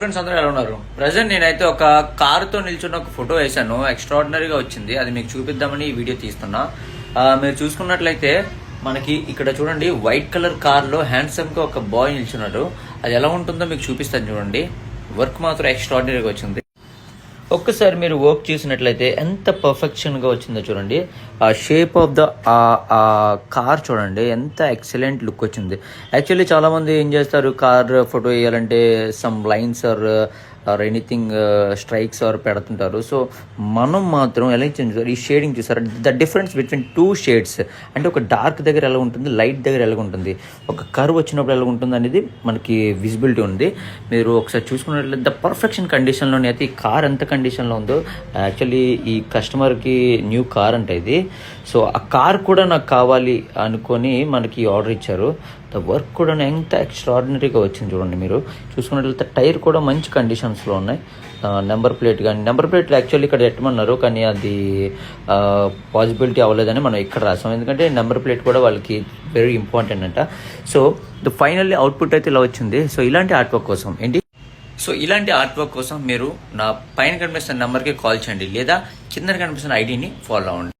Friends అందరూ ఎలా ఉన్నారు? ప్రజెంట్ నేనైతే ఒక కారుతో నిల్చున్న ఒక ఫోటో వేసాను. ఎక్స్ట్రాడినరీగా వచ్చింది. అది మీకు చూపిద్దామని ఈ వీడియో తీస్తున్నా. మీరు చూసుకున్నట్లయితే మనకి ఇక్కడ చూడండి, వైట్ కలర్ కార్లో హ్యాండ్సమ్ గా ఒక బాయ్ నిల్చున్నాడు. అది ఎలా ఉంటుందో మీకు చూపిస్తాను చూడండి. వర్క్ మాత్రం ఎక్స్ట్రాడినరీగా వచ్చింది. ఒక్కసారి మీరు వర్క్ చేసినట్లయితే ఎంత పర్ఫెక్షన్గా వచ్చిందో చూడండి. ఆ షేప్ ఆఫ్ ద కార్ చూడండి, ఎంత ఎక్సలెంట్ లుక్ వచ్చింది. యాక్చువల్లీ చాలామంది ఏం చేస్తారు, కార్ ఫోటో వేయాలంటే some lines or anything strikes or పెడుతుంటారు. సో మనం మాత్రం ఎలా చూసారు, ఈ షేడింగ్ చూసారు, the difference between two shades. అంటే ఒక డార్క్ దగ్గర ఎలా ఉంటుంది, లైట్ దగ్గర ఎలా ఉంటుంది, ఒక కర్వ్ వచ్చినప్పుడు ఎలా ఉంటుంది అనేది మనకి విజిబిలిటీ ఉంది. మీరు ఒకసారి చూసుకున్నట్లయితే ద పర్ఫెక్షన్ కండిషన్లోనే అయితే ఈ కార్ ఎంత కండిషన్లో ఉందో. యాక్చువల్లీ ఈ కస్టమర్కి న్యూ కార్ అంటే ఇది. సో ఆ కార్ కూడా నాకు కావాలి అనుకొని మనకి ఆర్డర్ ఇచ్చారు. ద వర్క్ కూడా ఎంత ఎక్స్ట్రాడినరీగా వచ్చింది చూడండి. మీరు చూసుకున్నట్లయితే టైర్ కూడా మంచి కండిషన్స్లో ఉన్నాయి. నెంబర్ ప్లేట్ కానీ, నెంబర్ ప్లేట్ యాక్చువల్లీ ఇక్కడ పెట్టమన్నారు కానీ అది పాసిబిలిటీ అవ్వలేదని మనం ఇక్కడ రాసాం. ఎందుకంటే నెంబర్ ప్లేట్ కూడా వాళ్ళకి వెరీ ఇంపార్టెంట్ అంట. సో ద ఫైనల్లీ అవుట్పుట్ అయితే ఇలా వచ్చింది. సో ఇలాంటి ఆర్ట్ వర్క్ కోసం ఇలాంటి ఆర్ట్ వర్క్ కోసం మీరు నా పైన కనిపిస్తున్న నెంబర్కి కాల్ చేయండి, లేదా కింద కనిపిస్తున్న ఐడిని ఫాలో అవ్వండి.